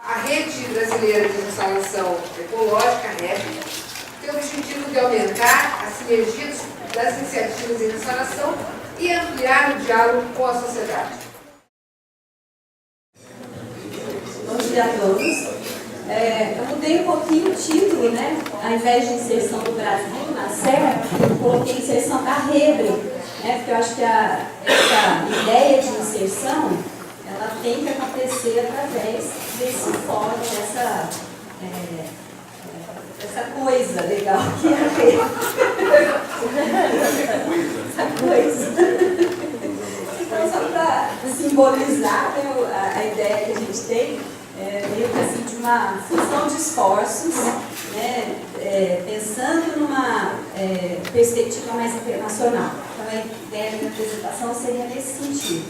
A Rede Brasileira de Instalação Ecológica, REP, tem o objetivo de aumentar a sinergia das iniciativas em restauração e ampliar o diálogo com a sociedade. Bom dia a todos. Eu mudei um pouquinho o título, né? Ao invés de inserção do Brasil na SER, eu coloquei inserção da REBRE, né? Porque eu acho que essa ideia de inserção, ela tem que acontecer através desse fórum, essa coisa legal que é a REBRE. Essa coisa. Então, só para simbolizar, né, a ideia que a gente tem, meio que assim, de uma fusão de esforços, né, pensando numa perspectiva mais internacional. Então, a ideia da minha apresentação seria nesse sentido.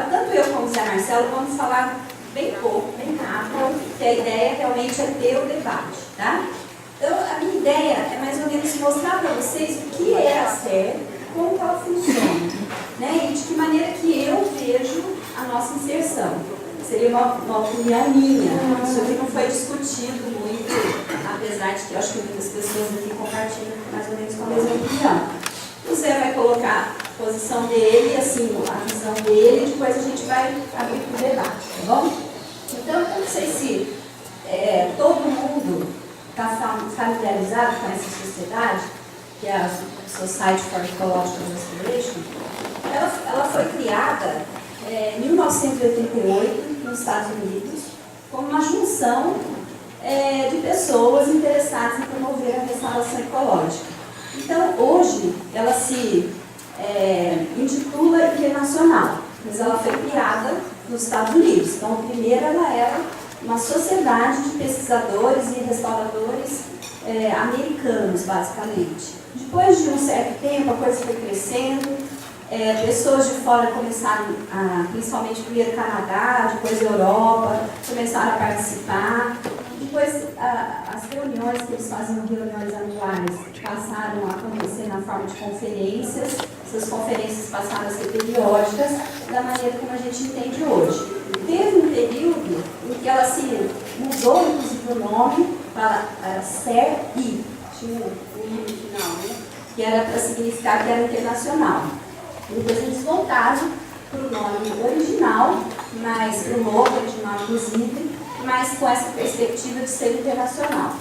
Tanto eu como o Zé Marcelo vamos falar bem pouco, bem rápido, porque a ideia realmente é ter o debate, tá? Então, a minha ideia é mais ou menos mostrar para vocês o que é a SER, como ela funciona, né? E de que maneira que eu vejo a nossa inserção. Seria uma opinião minha, isso aqui não foi discutido muito, apesar de que eu acho que muitas pessoas aqui compartilham mais ou menos com a mesma opinião. O Zé vai colocar a posição dele, assim, a visão dele, e depois a gente vai abrir para o debate, tá bom? Então, eu não sei se todo mundo está familiarizado com essa sociedade, que é a Society for Ecological Restoration. Ela foi criada em 1988 nos Estados Unidos como uma junção de pessoas interessadas em promover a restauração ecológica. Então, hoje, ela se intitula internacional, mas ela foi criada nos Estados Unidos. Então, primeiro ela era uma sociedade de pesquisadores e restauradores americanos, basicamente. Depois de um certo tempo, a coisa foi crescendo, pessoas de fora começaram, principalmente primeiro Canadá, depois Europa, começaram a participar. Depois, as reuniões que eles faziam, reuniões anuais, passaram a acontecer na forma de conferências. Essas conferências passaram a ser periódicas, da maneira como a gente entende hoje. Teve um período em que ela se mudou, inclusive, o nome para SER-I, tinha um I no final, né? Que era para significar que era internacional. Depois eles voltaram para o nome original, mas para o novo original, inclusive, mas com essa perspectiva de ser internacional.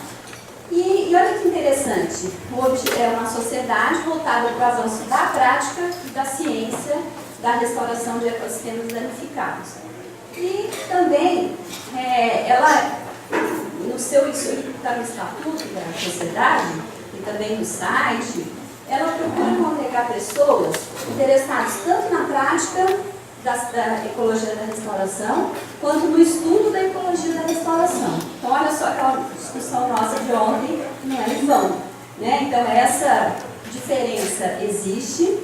E olha que interessante, hoje é uma sociedade voltada para o avanço da prática e da ciência da restauração de ecossistemas danificados. E também, ela, isso está no estatuto da sociedade e também no site, ela procura congregar pessoas interessadas tanto na prática da ecologia da restauração, quanto no estudo da ecologia da restauração. Então, olha só aquela discussão nossa de ontem, não é em vão, né? Então, essa diferença existe,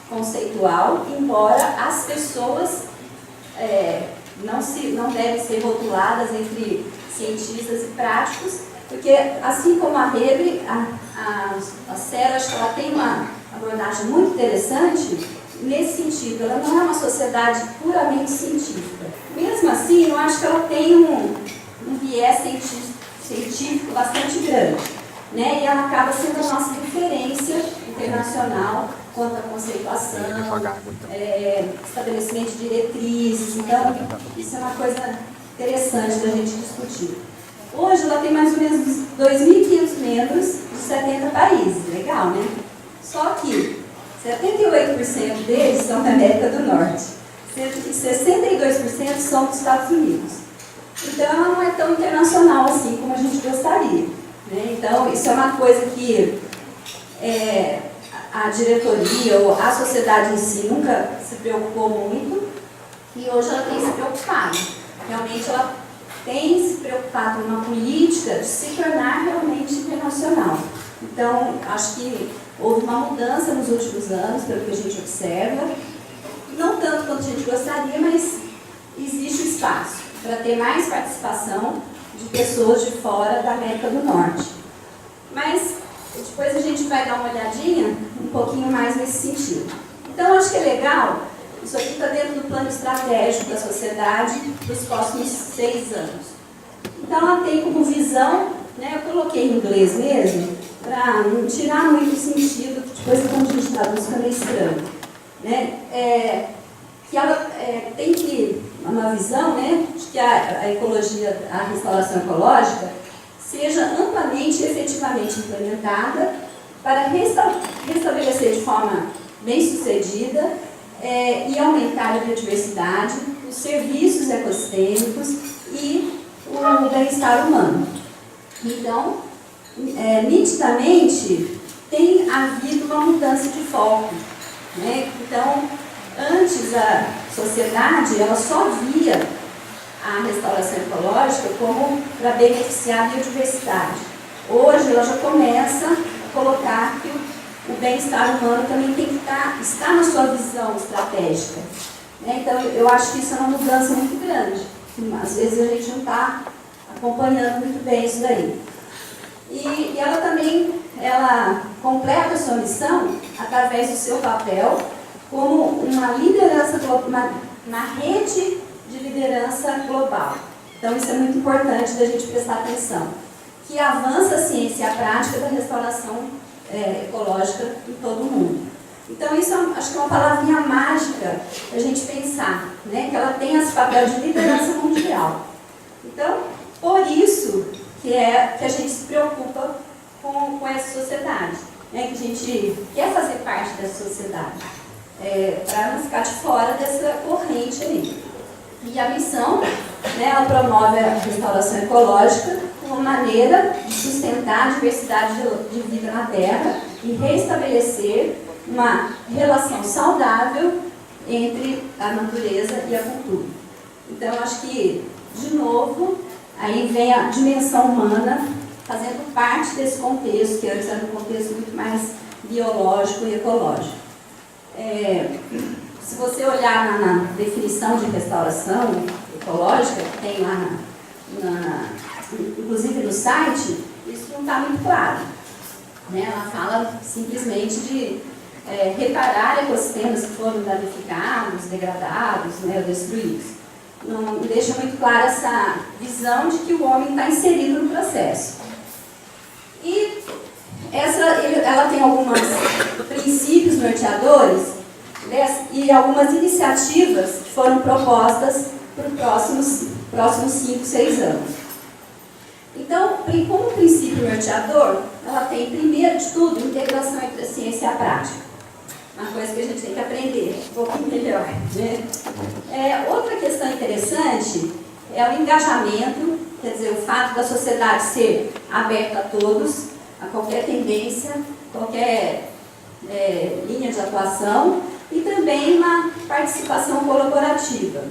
conceitual, embora as pessoas não devem ser rotuladas entre cientistas e práticos, porque, assim como a REBRE, a SER, acho que ela tem uma abordagem muito interessante nesse sentido. Ela não é uma sociedade puramente científica. Mesmo assim, eu acho que ela tem um viés científico bastante grande, né? E ela acaba sendo a nossa referência internacional quanto à conceituação, estabelecimento de diretrizes. Então, isso é uma coisa interessante da gente discutir. Hoje ela tem mais ou menos 2.500 membros de 70 países, legal, né? Só que 78% deles são da América do Norte, sendo que 62% são dos Estados Unidos. Então ela não é tão internacional assim como a gente gostaria, né? Então isso é uma coisa que a diretoria ou a sociedade em si nunca se preocupou muito, e hoje ela tem se preocupado. Realmente ela tem se preocupado numa política de se tornar realmente internacional. Então, acho que houve uma mudança nos últimos anos, pelo que a gente observa, não tanto quanto a gente gostaria, mas existe espaço para ter mais participação de pessoas de fora da América do Norte. Mas depois a gente vai dar uma olhadinha um pouquinho mais nesse sentido. Então, acho que é legal Isso aqui está dentro do plano estratégico da sociedade dos próximos 6 anos. Então, ela tem como visão, né, eu coloquei em inglês mesmo, para não tirar muito o sentido, depois quando a gente traduz fica meio estranho. Né? Que ela tem que, uma visão, né, de que a ecologia, a restauração ecológica, seja amplamente e efetivamente implementada para restabelecer de forma bem-sucedida e aumentar a biodiversidade, os serviços ecossistêmicos e o bem-estar humano. Então, nitidamente, tem havido uma mudança de foco. Né? Então, antes a sociedade ela só via a restauração ecológica como para beneficiar a biodiversidade. Hoje ela já começa a colocar que o bem-estar humano também tem que estar na sua visão estratégica. Né? Então, eu acho que isso é uma mudança muito grande. Às vezes a gente não está acompanhando muito bem isso daí. E ela também completa a sua missão através do seu papel como uma liderança, uma rede de liderança global. Então, isso é muito importante da gente prestar atenção. Que avança a ciência e a prática da restauração ecológica em todo o mundo. Então, isso acho que é uma palavrinha mágica para a gente pensar, né? Que ela tem esse papel de liderança mundial. Então, por isso que a gente se preocupa com essa sociedade, né? Que a gente quer fazer parte dessa sociedade, para não ficar de fora dessa corrente aí. E a missão, né, ela promove a restauração ecológica como uma maneira de sustentar a diversidade de vida na Terra e restabelecer uma relação saudável entre a natureza e a cultura. Então, eu acho que, de novo, aí vem a dimensão humana fazendo parte desse contexto, que antes era um contexto muito mais biológico e ecológico. Se você olhar na definição de restauração ecológica, que tem lá, inclusive no site, isso não está muito claro. Né? Ela fala simplesmente de reparar ecossistemas que foram danificados, degradados, né, ou destruídos. Não deixa muito clara essa visão de que o homem está inserido no processo. E ela tem alguns princípios norteadores, né, e algumas iniciativas que foram propostas para os próximos 5, 6 anos. Então, como princípio norteador, ela tem, primeiro de tudo, integração entre a ciência e a prática. Uma coisa que a gente tem que aprender um pouquinho melhor. Né? Outra questão interessante é o engajamento, quer dizer, o fato da sociedade ser aberta a todos, a qualquer tendência, qualquer linha de atuação, e também uma participação colaborativa.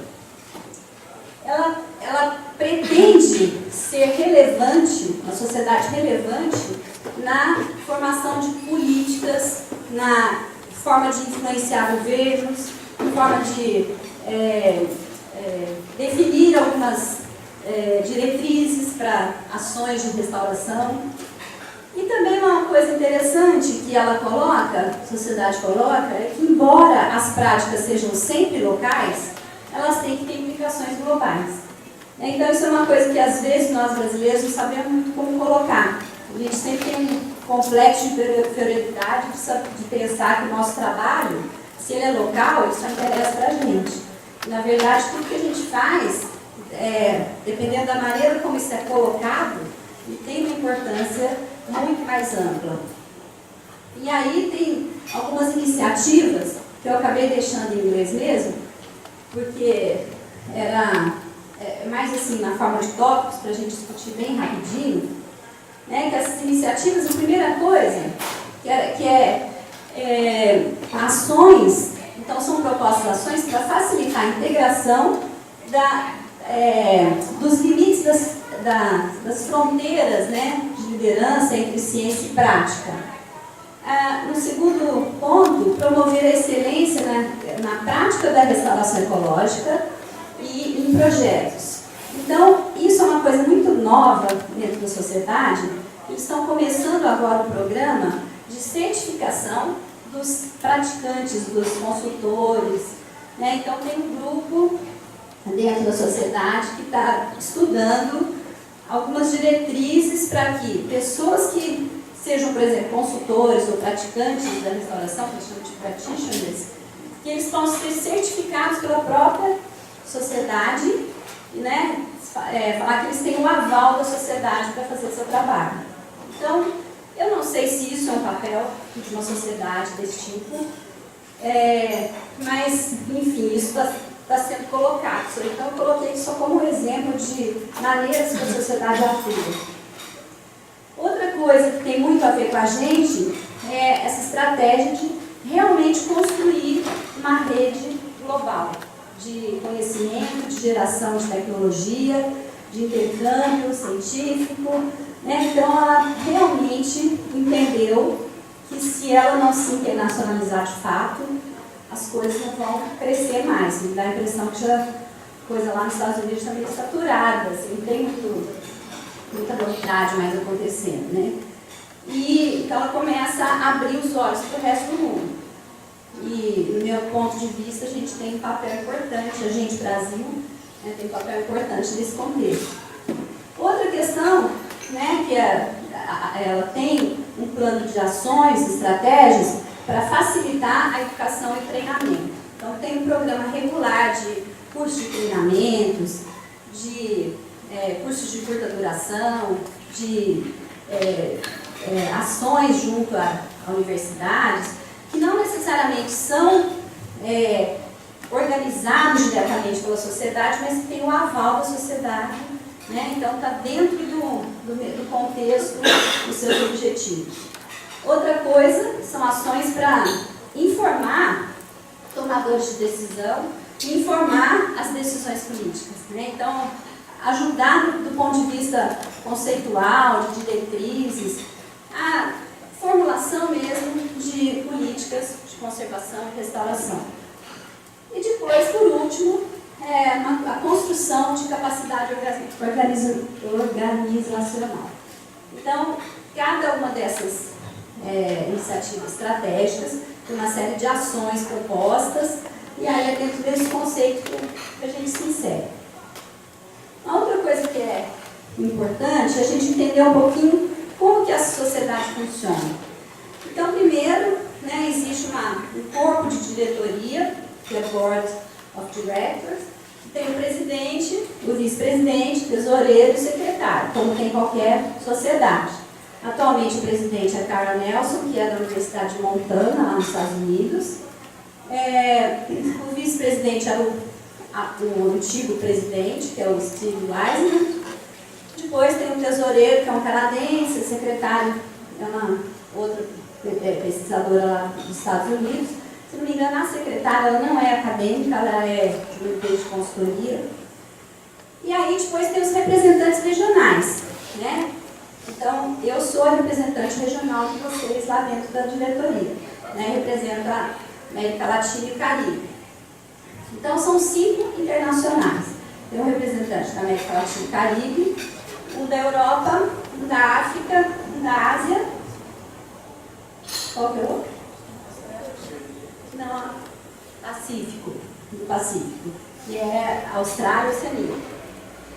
Ela pretende ser relevante, uma sociedade relevante, na formação de políticas, na forma de influenciar governos, na forma de definir algumas diretrizes para ações de restauração. E também uma coisa interessante que ela coloca, a sociedade coloca, é que embora as práticas sejam sempre locais, elas têm que ter implicações globais. Então isso é uma coisa que às vezes nós brasileiros não sabemos muito como colocar. A gente sempre tem um complexo de inferioridade de pensar que o nosso trabalho, se ele é local, ele só interessa para a gente. Na verdade, tudo que a gente faz, dependendo da maneira como isso é colocado, ele tem uma importância muito mais ampla. E aí tem algumas iniciativas que eu acabei deixando em inglês mesmo, porque era mais assim na forma de tópicos para a gente discutir bem rapidinho, né? Que essas iniciativas, a primeira coisa que é ações, então são propostas ações para facilitar a integração dos limites das fronteiras, né, de liderança entre ciência e prática. No segundo ponto, promover a excelência na prática da restauração ecológica e em projetos. Então, isso é uma coisa muito nova dentro da sociedade. Eles estão começando agora um programa de certificação dos praticantes, dos consultores, né? Então tem um grupo dentro da sociedade que está estudando algumas diretrizes para que pessoas que sejam, por exemplo, consultores ou praticantes da restauração, que a gente chama de practitioners, que eles possam ser certificados pela própria sociedade, né? Falar que eles têm o aval da sociedade para fazer seu trabalho. Então, eu não sei se isso é um papel de uma sociedade desse tipo, mas, enfim, isso está sendo colocado. Então, eu coloquei só como exemplo de maneiras que a sociedade atua. Outra coisa que tem muito a ver com a gente é essa estratégia de realmente construir uma rede global de conhecimento, de geração de tecnologia, de intercâmbio científico, né? Então, ela realmente entendeu que se ela não se internacionalizar de fato, as coisas não vão crescer mais. Me dá a impressão que a coisa lá nos Estados Unidos está meio saturada, assim, não tem muita novidade mais acontecendo, né? E então ela começa a abrir os olhos para o resto do mundo. E, do meu ponto de vista, a gente tem um papel importante, a gente, Brasil, né, tem um papel importante nesse contexto. Outra questão, né, que ela tem um plano de ações, estratégias, para facilitar a educação e treinamento. Então, tem um programa regular de cursos de treinamentos, de cursos de curta duração, de ações junto a universidades, que não necessariamente são organizados diretamente pela sociedade, mas que têm o aval da sociedade, né? Então, está dentro do contexto dos seus objetivos. Outra coisa são ações para informar tomadores de decisão e informar as decisões políticas, né? Então, ajudar do ponto de vista conceitual, de diretrizes, a formulação mesmo de políticas de conservação e restauração. E depois, por último, a construção de capacidade organizacional. Então, cada uma dessas iniciativas estratégicas tem uma série de ações propostas, e aí é dentro desse conceito que a gente se insere. Uma outra coisa que é importante é a gente entender um pouquinho como que a sociedade funciona. Então, primeiro, né, existe um corpo de diretoria, que é o Board of Directors, que tem o presidente, o vice-presidente, tesoureiro e secretário, como tem qualquer sociedade. Atualmente, o presidente é Carl Nelson, que é da Universidade de Montana, lá nos Estados Unidos. O vice-presidente é o antigo presidente, que é o Steve Weisman. Depois tem o tesoureiro, que é um canadense, o secretário é uma outra pesquisadora lá dos Estados Unidos. Se não me engano, a secretária ela não é acadêmica, ela é de uma empresa de consultoria. E aí depois tem os representantes regionais, né? Então, eu sou a representante regional de vocês lá dentro da diretoria, né? Represento a América Latina e o Caribe. Então, são 5 internacionais. Tem um representante da América Latina e Caribe, um da Europa, um da África, um da Ásia. Qual que é o outro? Não, Pacífico, do Pacífico, que é Austrália e Oceania.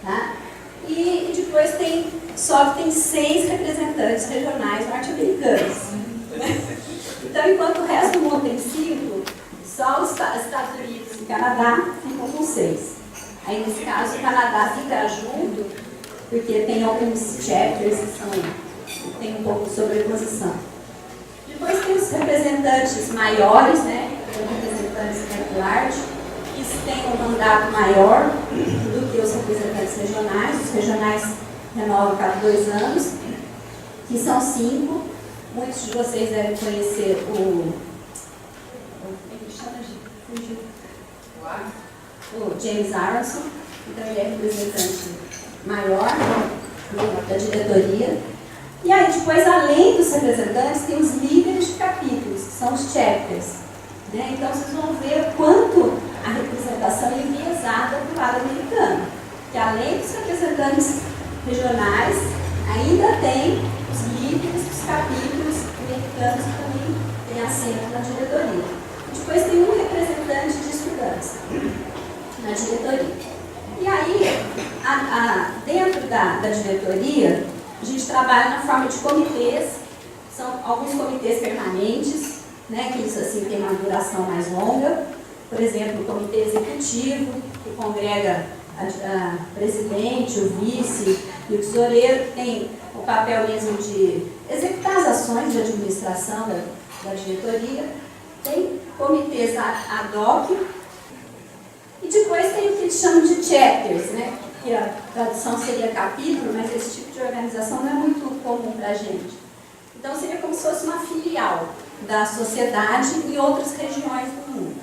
Tá? E depois tem 6 representantes regionais norte-americanos. Então, enquanto o resto do mundo tem 5, só os Estados Unidos e Canadá ficam com 6. Aí, nesse caso, o Canadá fica junto, porque tem alguns chapters que tem um pouco de sobreposição. Depois tem os representantes maiores, né? Os representantes regulares, que têm um mandato maior do que os representantes regionais. Os regionais renovam cada 2 anos, que são 5. Muitos de vocês devem conhecer o James Aronson. Então, ele é representante maior da diretoria. E aí, depois, além dos representantes, tem os líderes de capítulos, que são os chapters. Né? Então, vocês vão ver quanto a representação é enviesada do lado americano. Que além dos representantes regionais, ainda tem os líderes dos capítulos americanos que também têm assento na diretoria. depois tem um representante de estudantes na diretoria. E aí, dentro da diretoria, a gente trabalha na forma de comitês, são alguns comitês permanentes, né, que isso assim tem uma duração mais longa. Por exemplo, o comitê executivo, que congrega a presidente, o vice e o tesoureiro, que tem o papel mesmo de executar as ações de administração da diretoria. Tem comitês ad hoc, e depois tem o que eles chamam de chapters, né? Que a tradução seria capítulo, mas esse tipo de organização não é muito comum para a gente. Então seria como se fosse uma filial da sociedade em outras regiões do mundo.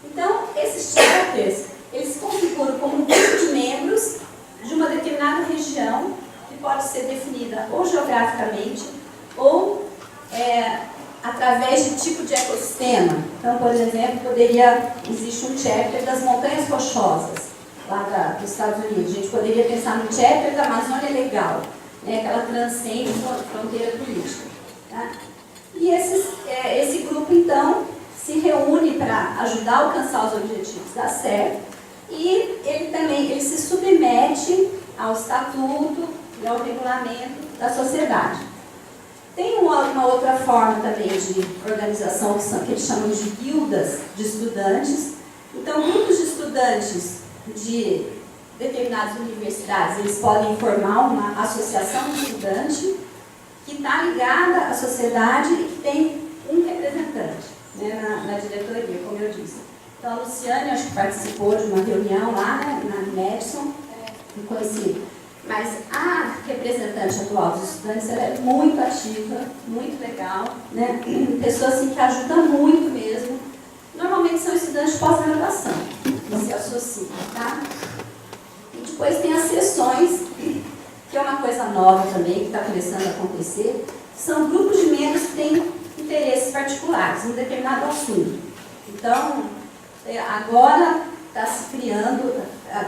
Então, esses chapters, eles se configuram como um grupo de membros de uma determinada região, que pode ser definida ou geograficamente, ou através de tipo de ecossistema. Então, por exemplo, existe um chapter das Montanhas Rochosas, lá dos Estados Unidos. A gente poderia pensar no chapter da Amazônia Legal, né, que ela transcende a fronteira política. Tá? E esse grupo, então, se reúne para ajudar a alcançar os objetivos da SER, e ele se submete ao estatuto e ao regulamento da sociedade. Tem uma outra forma também de organização, que eles chamam de guildas de estudantes. Então, grupos de estudantes de determinadas universidades, eles podem formar uma associação de estudante que está ligada à sociedade e que tem um representante, né, na diretoria, como eu disse. Então, a Luciane, acho que participou de uma reunião lá, né, na Madison, me conheci. Mas a representante atual dos estudantes, ela é muito ativa, muito legal, né? Pessoa assim, que ajuda muito mesmo. Normalmente são estudantes de pós-graduação que se associam, tá? E depois tem as sessões, que é uma coisa nova também, que está começando a acontecer. São grupos de membros que têm interesses particulares em um determinado assunto. Então, agora está se criando,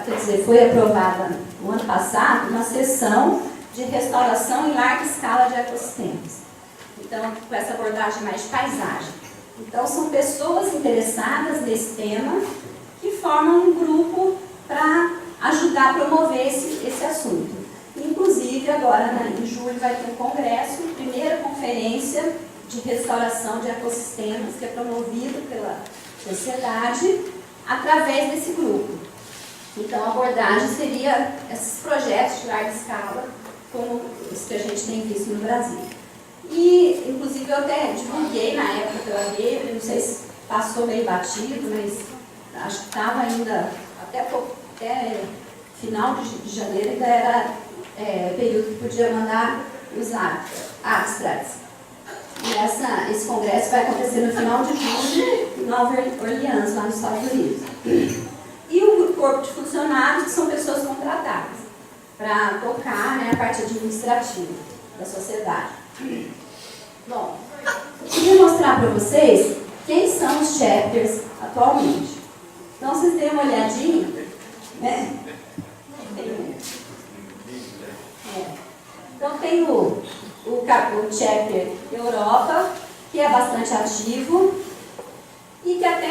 quer dizer, foi aprovada no ano passado uma sessão de restauração em larga escala de ecossistemas. Então, com essa abordagem mais de paisagem. Então, são pessoas interessadas nesse tema que formam um grupo para ajudar a promover esse assunto. Inclusive, agora, em julho, vai ter um congresso, primeira conferência de restauração de ecossistemas, que é promovido pela sociedade através desse grupo. Então, a abordagem seria esses projetos de larga escala, como os que a gente tem visto no Brasil. E, inclusive, eu até divulguei na época pela rede, não sei se passou meio batido, mas acho que estava ainda, até final de janeiro, ainda era período que podia mandar os abstracts. E esse congresso vai acontecer no final de julho, em Nova Orleans, lá nos Estados Unidos. E o corpo de funcionários, que são pessoas contratadas para tocar, né, a parte administrativa da sociedade. Bom, eu queria mostrar para vocês quem são os chapters atualmente. Então, vocês deem uma olhadinha, né? Então, tem o chapter Europa, que é bastante ativo, e que até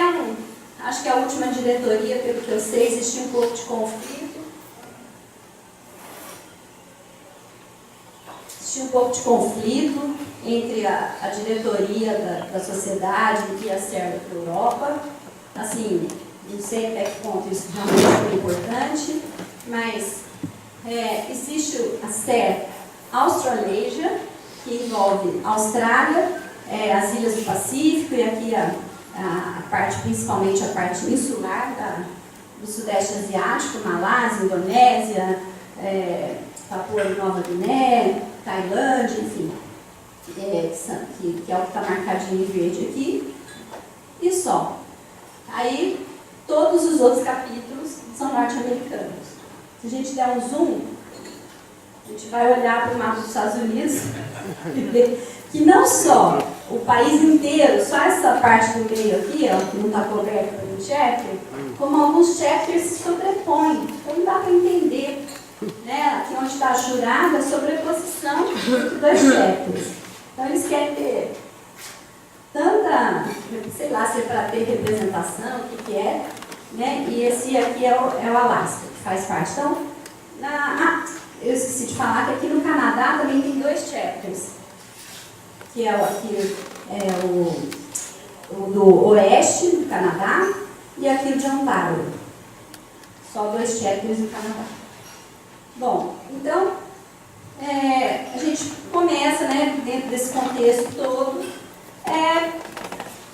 acho que a última diretoria, pelo que eu sei, existia um pouco de conflito. Existia um pouco de conflito entre a diretoria da sociedade e a SER da Europa. Assim, não sei até que ponto isso realmente foi importante, mas existe a SER Australasia, que envolve a Austrália, as ilhas do Pacífico e aqui a parte, principalmente a parte insular do Sudeste Asiático, Malásia, Indonésia, Papua Nova Guiné, Tailândia, enfim, que é o que está marcadinho em verde aqui, e só. Aí, todos os outros capítulos são norte-americanos. Se a gente der um zoom, a gente vai olhar para o mapa dos Estados Unidos e ver que não só o país inteiro, só essa parte do meio aqui, ó, que não está coberta pelo chapter, como alguns chapters se sobrepõem. Então não dá para entender, né, aqui onde está a jurada, a sobreposição entre dois chapters. Então eles querem ter tanta, sei lá, se é para ter representação, o que é, né? E esse aqui é o Alasca, que faz parte. Então, eu esqueci de falar que aqui no Canadá também tem 2 chapters, que é o do Oeste do Canadá e aqui o de Ontário. Só 2 chapters no Canadá. Bom, então, a gente começa, né, dentro desse contexto todo,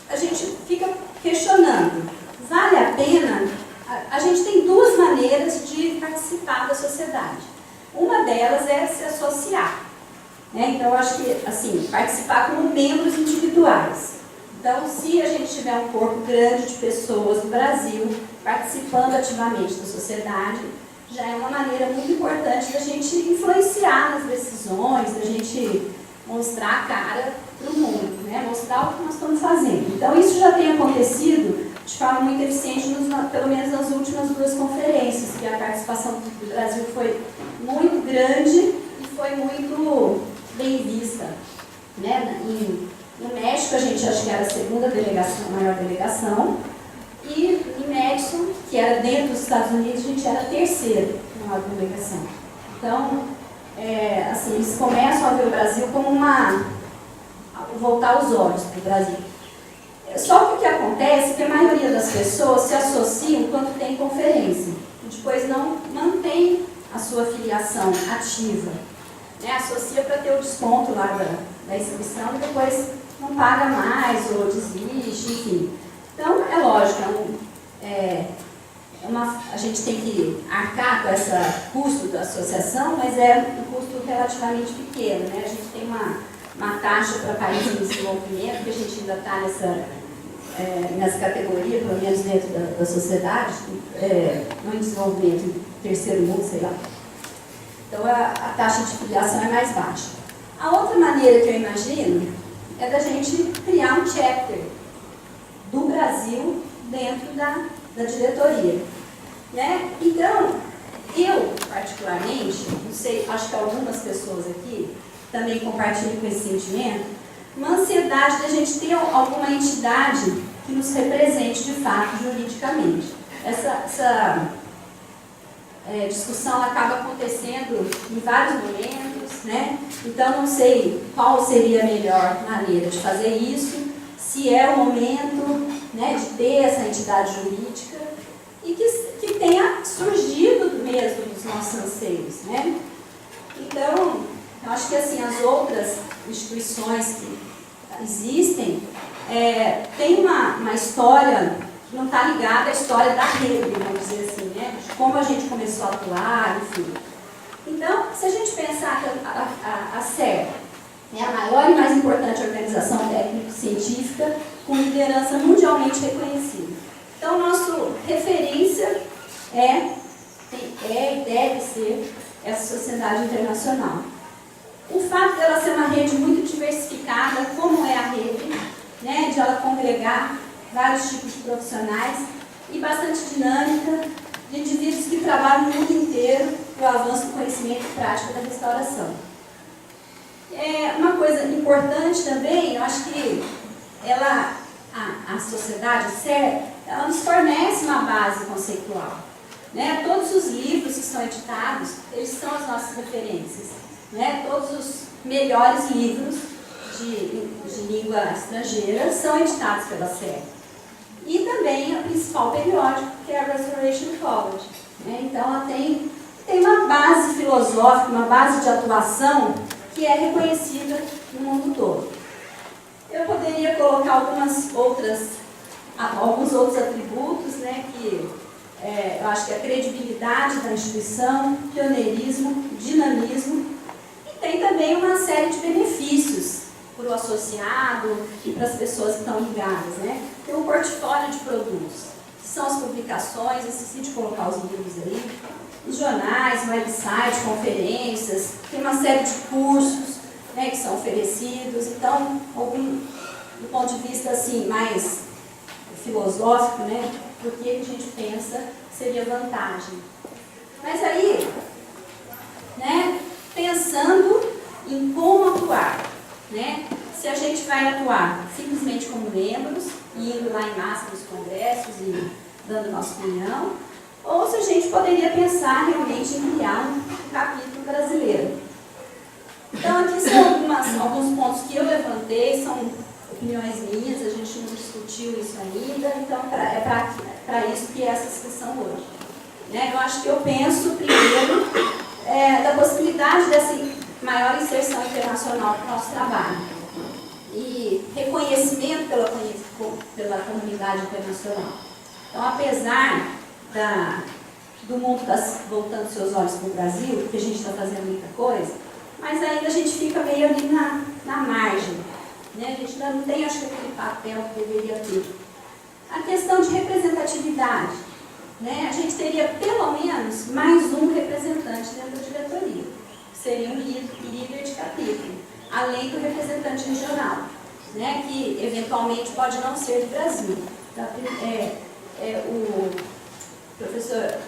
a gente fica questionando, vale a pena? A gente tem 2 maneiras de participar da sociedade. Uma delas é se associar, né? Então, eu acho que, assim, participar como membros individuais. Então, se a gente tiver um corpo grande de pessoas no Brasil participando ativamente da sociedade, já é uma maneira muito importante da gente influenciar nas decisões, da gente mostrar a cara para o mundo, né? Mostrar o que nós estamos fazendo. Então, isso já tem acontecido de forma muito eficiente, pelo menos nas últimas 2 conferências, que a participação do Brasil foi muito grande e foi muito bem vista, né? No México, a gente acho que era a 2ª delegação, a maior delegação, e em Madison, que era dentro dos Estados Unidos, a gente era a 3ª maior delegação. Então, assim, eles começam a ver o Brasil como voltar os olhos para o Brasil. Só que o que acontece é que a maioria das pessoas se associam quando tem conferência, e depois não mantém a sua filiação ativa, né? Associa para ter o desconto lá da inscrição e depois não paga mais ou desiste, enfim. Então, é lógico, a gente tem que arcar com esse custo da associação, mas é um custo relativamente pequeno, né? A gente tem uma taxa para países em desenvolvimento, que a gente ainda está nessa categoria, pelo menos dentro da sociedade, não em desenvolvimento, em 3º mundo, sei lá. Então, a taxa de filiação é mais baixa. A outra maneira que eu imagino é da gente criar um chapter do Brasil dentro da diretoria, né? Então, eu, particularmente, não sei, acho que algumas pessoas aqui também compartilham com esse sentimento, uma ansiedade da gente ter alguma entidade que nos represente de fato juridicamente. Essa discussão acaba acontecendo em vários momentos, né? Então, não sei qual seria a melhor maneira de fazer isso, se é o momento, né, de ter essa entidade jurídica e que tenha surgido mesmo dos nossos anseios, né? Então, eu acho que assim, as outras instituições que existem tem uma história que não está ligada à história da rede, vamos dizer assim, né? De como a gente começou a atuar, enfim. Então, se a gente pensar que a SER é a maior e mais importante organização técnico-científica com liderança mundialmente reconhecida. Então, nossa referência e deve ser essa sociedade internacional. O fato dela ser uma rede muito diversificada, como é a rede, né, de ela congregar vários tipos de profissionais e bastante dinâmica, de indivíduos que trabalham o mundo inteiro para o avanço do conhecimento e prática da restauração. Uma coisa importante também, eu acho que a sociedade, a SER, ela nos fornece uma base conceitual, né? Todos os livros que são editados, eles são as nossas referências, né? Todos os melhores livros de língua estrangeira são editados pela SER. E também o principal periódico, que é a Restoration College, né? Então, ela tem uma base filosófica, uma base de atuação que é reconhecida no mundo todo. Eu poderia colocar alguns outros atributos, né, que eu acho que é a credibilidade da instituição, pioneirismo, dinamismo, e tem também uma série de benefícios para o associado e para as pessoas que estão ligadas, né? Tem um portfólio de produtos, que são as publicações, esqueci de colocar os livros aí, os jornais, websites, conferências, tem uma série de cursos, né, que são oferecidos. Então, do ponto de vista assim, mais filosófico, né, por que a gente pensa seria vantagem. Mas aí, né, pensando em como atuar, né, se a gente vai atuar simplesmente como membros, indo lá em massa nos congressos e dando nossa opinião, ou se a gente poderia pensar realmente em criar um capítulo brasileiro. Então, aqui são alguns pontos que eu levantei, são opiniões minhas, a gente não discutiu isso ainda, então é para isso que é essa discussão hoje. Né? Eu penso primeiro da possibilidade dessa maior inserção internacional para o nosso trabalho e reconhecimento pela comunidade internacional. Então, apesar do mundo estar voltando seus olhos para o Brasil, porque a gente está fazendo muita coisa, mas ainda a gente fica meio ali na margem. Né? A gente ainda não tem, acho que, aquele papel que deveria ter. A questão de representatividade. Né? A gente teria, pelo menos, mais um representante dentro da diretoria, que seria um líder de capítulo, além do representante regional, né? Que, eventualmente, pode não ser do Brasil. O professor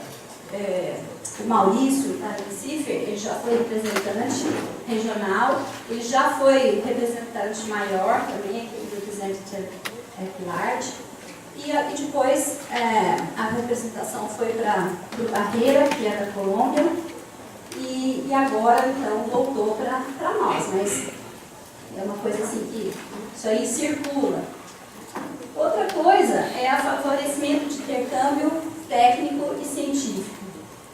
o Maurício, tá, de Recife, ele já foi representante regional, ele já foi representante maior também, aqui do representante large, e depois a representação foi para o Barreira, que era da Colômbia, e agora, então, voltou para nós, mas é uma coisa assim que isso aí circula. Outra coisa é o favorecimento de intercâmbio técnico e científico.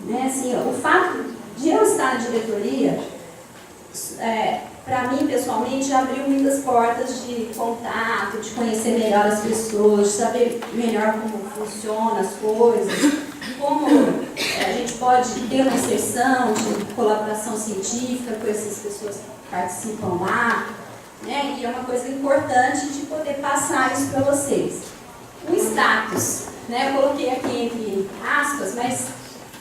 Né? Assim, o fato de eu estar na diretoria, para mim, pessoalmente, já abriu muitas portas de contato, de conhecer melhor as pessoas, de saber melhor como funcionam as coisas, como a gente pode ter uma inserção de colaboração científica com essas pessoas que participam lá. Né? E é uma coisa importante de poder passar isso para vocês. O status, né? Eu coloquei aqui entre aspas, mas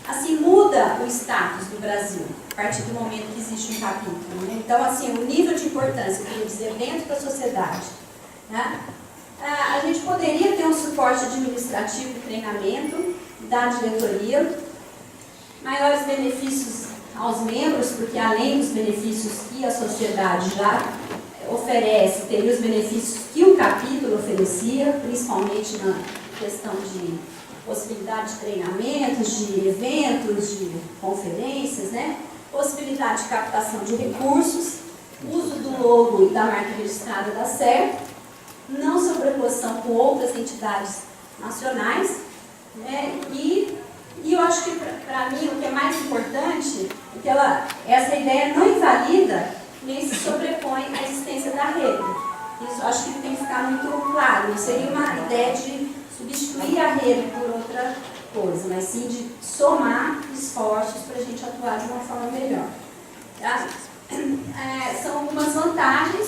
assim muda o status do Brasil a partir do momento que existe um capítulo. Né? Então, assim, o nível de importância, eu queria dizer, dentro da sociedade. Né? A gente poderia ter um suporte administrativo e treinamento da diretoria, maiores benefícios aos membros, porque além dos benefícios que a sociedade já oferece, teria os benefícios que o capítulo oferecia, principalmente na questão de possibilidade de treinamentos, de eventos, de conferências, né? Possibilidade de captação de recursos, uso do logo e da marca registrada da SER, não sobreposição com outras entidades nacionais, né? E eu acho que, para mim, o que é mais importante é que essa ideia não invalida nem se sobrepõe à existência da rede. Isso acho que tem que ficar muito claro. Não seria uma ideia de substituir a rede por outra coisa, mas sim de somar esforços para a gente atuar de uma forma melhor. Tá? São algumas vantagens.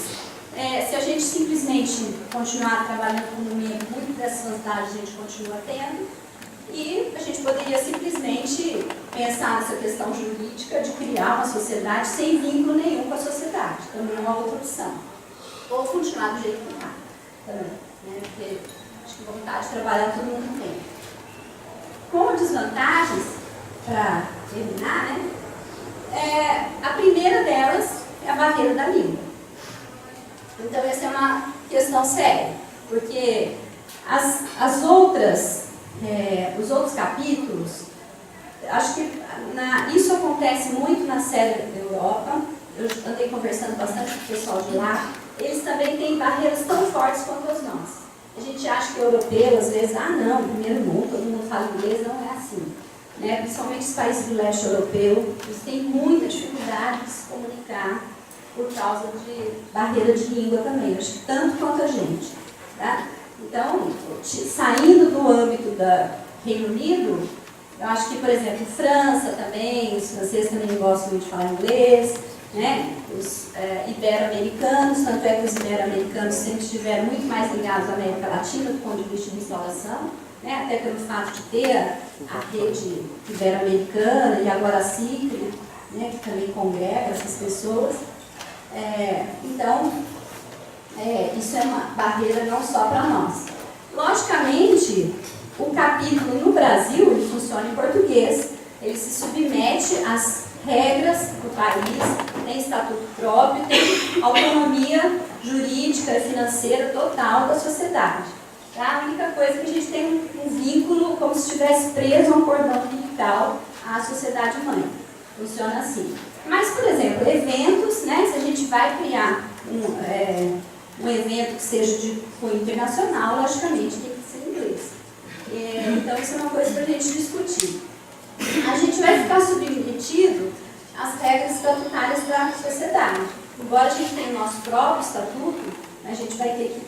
Se a gente simplesmente continuar trabalhando como membro, muitas dessas vantagens a gente continua tendo. E a gente poderia simplesmente pensar nessa questão jurídica de criar uma sociedade sem vínculo nenhum com a sociedade. Também é uma outra opção. Ou continuar do jeito que está. Também. Né? Porque acho que vontade de trabalhar todo mundo tem. Como desvantagens, para terminar, né? A primeira delas é a barreira da língua. Então, essa é uma questão séria. Porque os outros capítulos, acho que isso acontece muito na série da Europa. Eu andei conversando bastante com o pessoal de lá. Eles também têm barreiras tão fortes quanto as nossas. A gente acha que o europeu, às vezes, não, primeiro mundo, todo mundo fala inglês, não é assim. Né? Principalmente os países do leste europeu, eles têm muita dificuldade de se comunicar por causa de barreira de língua também, acho que tanto quanto a gente. Tá? Então, saindo do âmbito do Reino Unido, eu acho que, por exemplo, França também, os franceses também gostam muito de falar inglês, né? Os ibero-americanos, tanto é que os ibero-americanos sempre estiveram muito mais ligados à América Latina do ponto de vista de instalação, né? Até pelo fato de ter a rede ibero-americana e agora a CICRE, né? Que também congrega essas pessoas. Então, isso é uma barreira não só para nós. Logicamente, o capítulo no Brasil ele funciona em português, ele se submete às regras do país, tem estatuto próprio, tem autonomia jurídica e financeira total da sociedade. Tá? A única coisa é que a gente tem um vínculo como se estivesse preso a um cordão umbilical à sociedade mãe. Funciona assim. Mas, por exemplo, eventos, né, se a gente vai criar um evento que seja de cunho internacional, logicamente tem que ser em inglês. Então, isso é uma coisa para a gente discutir. A gente vai ficar submetido às regras estatutárias da sociedade. Embora a gente tenha o nosso próprio estatuto, a gente vai ter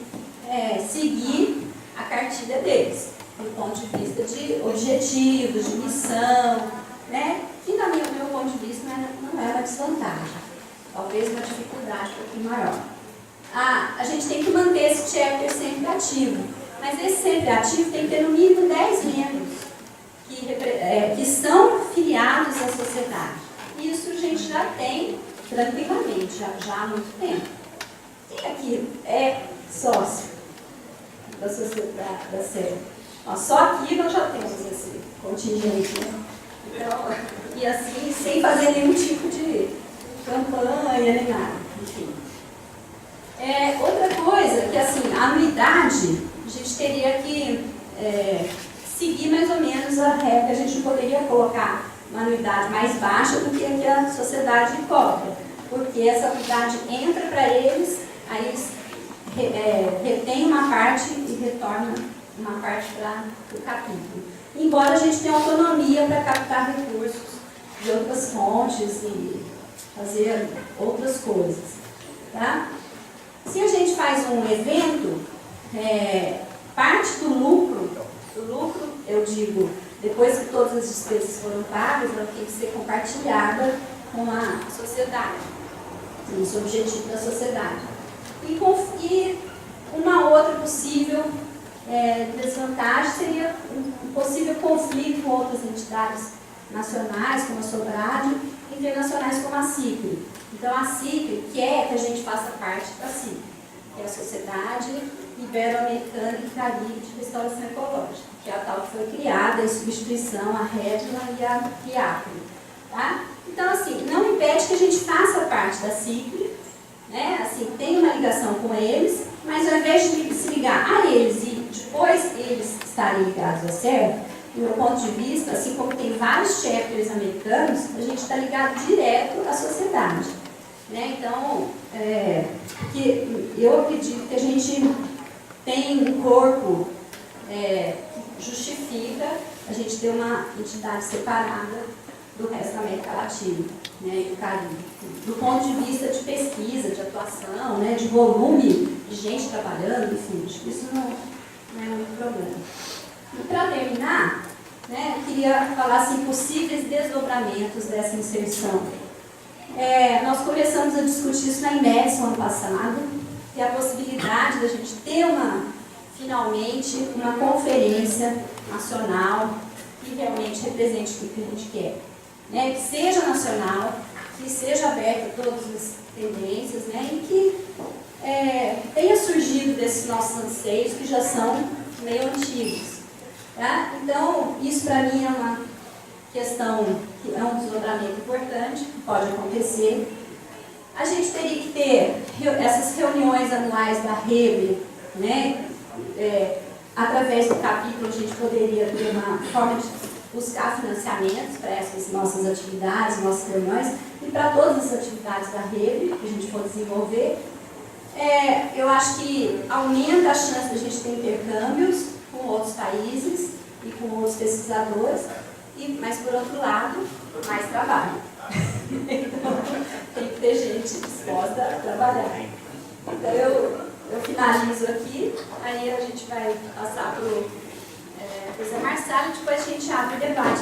que seguir a cartilha deles, do ponto de vista de objetivos, de missão, né? Que, no meu ponto de vista, não é uma desvantagem. Talvez uma dificuldade um pouquinho maior. A gente tem que manter esse chapter sempre ativo, mas esse sempre ativo tem que ter no mínimo 10 membros que estão filiados à sociedade. Isso a gente já tem tranquilamente, já há muito tempo. Quem aqui é sócio da sociedade da SEB? Só aqui nós já temos esse contingente, né? Então, e assim, sem fazer nenhum tipo de campanha nem nada, enfim. Outra coisa que, assim, a anuidade, a gente teria que seguir mais ou menos a regra. A gente não poderia colocar uma anuidade mais baixa do que a sociedade cobra, porque essa anuidade entra para eles, aí eles retêm uma parte e retornam uma parte para o capítulo. Embora a gente tenha autonomia para captar recursos de outras fontes e fazer outras coisas. Tá? Se a gente faz um evento, parte do lucro, eu digo, depois que todas as despesas foram pagas, ela tem que ser compartilhada com a sociedade. Esse é o objetivo da sociedade. E uma outra possível desvantagem seria um possível conflito com outras entidades nacionais, como a Sobrado, e internacionais como a CICRE. Então, a CICRE quer que a gente faça parte da CICRE, que é a Sociedade Ibero-Americana e Caribe de Restauração Ecológica, que é a tal que foi criada em substituição à REDMA e à RIAPRE. Tá? Então, assim, não impede que a gente faça parte da CICRE, né? Assim, tem uma ligação com eles, mas ao invés de se ligar a eles e depois eles estarem ligados à SEB, do meu ponto de vista, assim como tem vários chapters americanos, a gente está ligado direto à sociedade. Né? Então, eu acredito que a gente tem um corpo que justifica a gente ter uma entidade separada do resto da América Latina, né, e do Caribe. Do ponto de vista de pesquisa, de atuação, né, de volume de gente trabalhando, enfim, acho que isso não é muito problema. E para terminar, né, eu queria falar assim, possíveis desdobramentos dessa inserção. Nós começamos a discutir isso na IMEDS ano passado, que é a possibilidade da gente ter finalmente uma conferência nacional que realmente represente o que a gente quer. Né, que seja nacional, que seja aberta a todas as tendências, né, e que tenha surgido desses nossos anseios que já são meio antigos. Tá? Então, isso para mim é uma questão, que é um desdobramento importante, que pode acontecer. A gente teria que ter essas reuniões anuais da REB, né, através do capítulo a gente poderia ter uma forma de buscar financiamentos para essas nossas atividades, nossas reuniões, e para todas as atividades da rede que a gente for desenvolver. Eu acho que aumenta a chance de a gente ter intercâmbios com outros países e com outros pesquisadores, mas, por outro lado, mais trabalho. Então, tem que ter gente disposta a trabalhar. Então, eu finalizo aqui, aí a gente vai passar para o Zé Marçal e depois a gente abre o debate